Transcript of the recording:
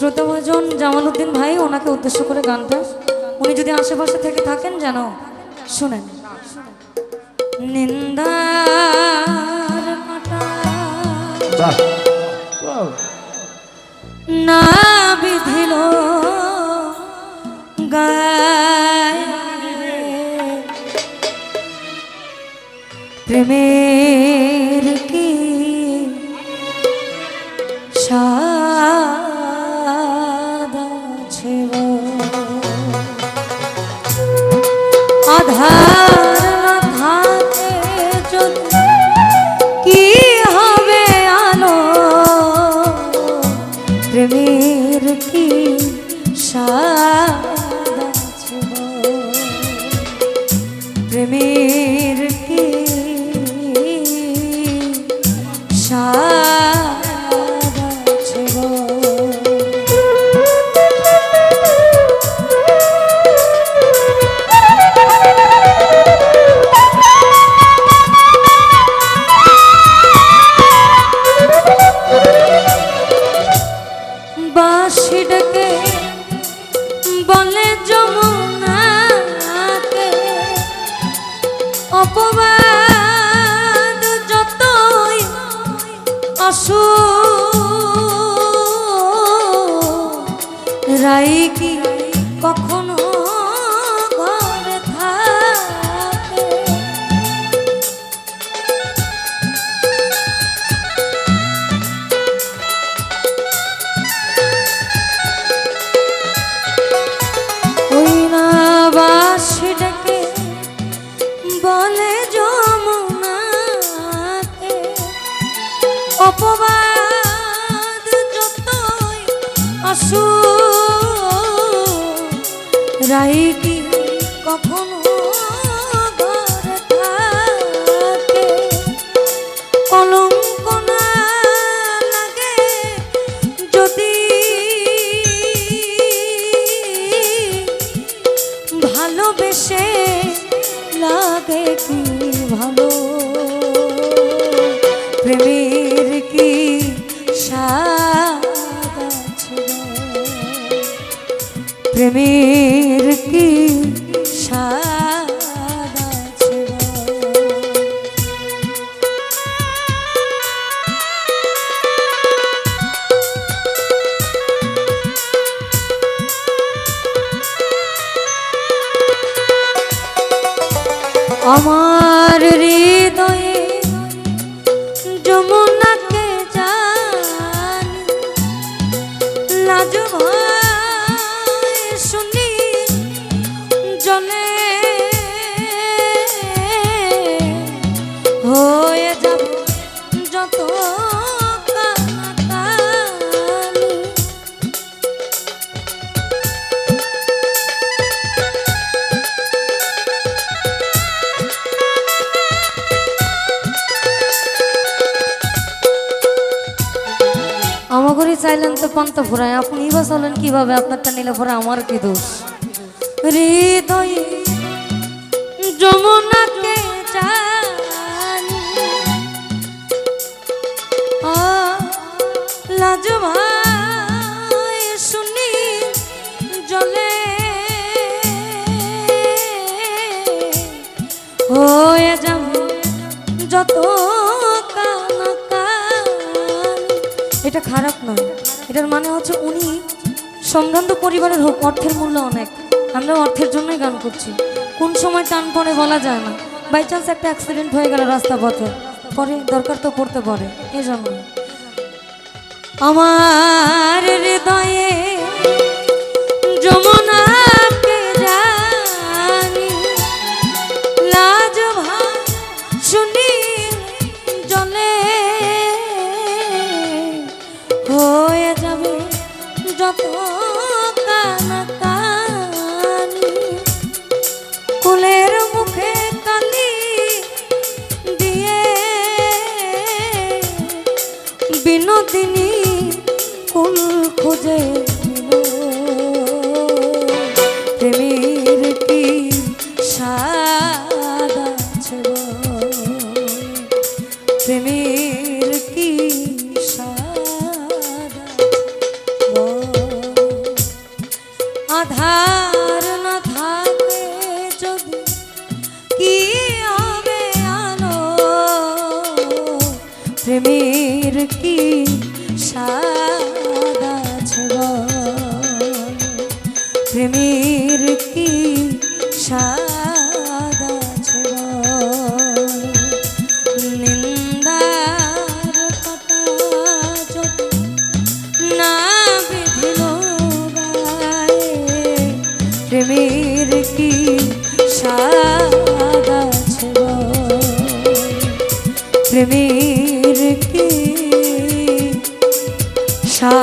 শ্রোতাভাজন জামালউদ্দিন ভাই ওনাকে উদ্দেশ্য করে গানটা, উনি যদি আশেপাশে থেকে থাকেন যেন শুনেন। নিন্দার কাঁটা না বিধিল গায়, প্রেমের কি স্বাদ আছে আধার না থাকে যদি কি হবে আলো, প্রেমের কি স্বাদ আছে প্রেমের কি স্বাদ আছে বাঁশি ডেকে বলে যমুনাকে অপবাদ যতই আসু, রাই কি কখনো ঘরে থাকে, ওই না বাঁশি ডেকে বলে যমুনাকে অপবাদ যতই আসু, রাই কি কখনো ঘরে থাকে, কলঙ্ক না লাগে যদি ভালোবেসে লাগে কি ভালো, প্রেমের কি স্বাদ আছে প্রেমের কি স্বাদ আছে। আমার হৃদয়ে যমুনাকে জানি, লাজ ভয় শুনি জলে হয়ে যাব যত কানাকানি, আমাগরি চাইলেন তো পান্তা ফুরায়, আপনি বা চলেন কিভাবে, আপনারটা নিলে পরে আমার কি দোষ। হৃদয়ে যমুনাকে জানি, লাজ ভয় শুনি জলে হয়ে যাব যত এটা খারাপ নয়, এটার মানে হচ্ছে উনি সম্ভ্রান্ত পরিবারের হোক, অর্থের মূল্য অনেক, আমরা অর্থের জন্যই গান করছি, কোন সময় টান পড়ে বলা যায় না, বাই চান্স একটা অ্যাক্সিডেন্ট হয়ে গেল রাস্তা পথে, পরে দরকার তো পড়তে পারে, এজন্য আমার হৃদয়ে যমুনাকে জানি, লাজ ভয় শুনি জলে হয়ে যাবে যত কানাকানি, কুলের মুখে কালি দিয়ে বিনোদিনী কুল খুঁজে প্রেমের কি স্বাদ আছে প্রেমের কি স্বাদ আছে। আ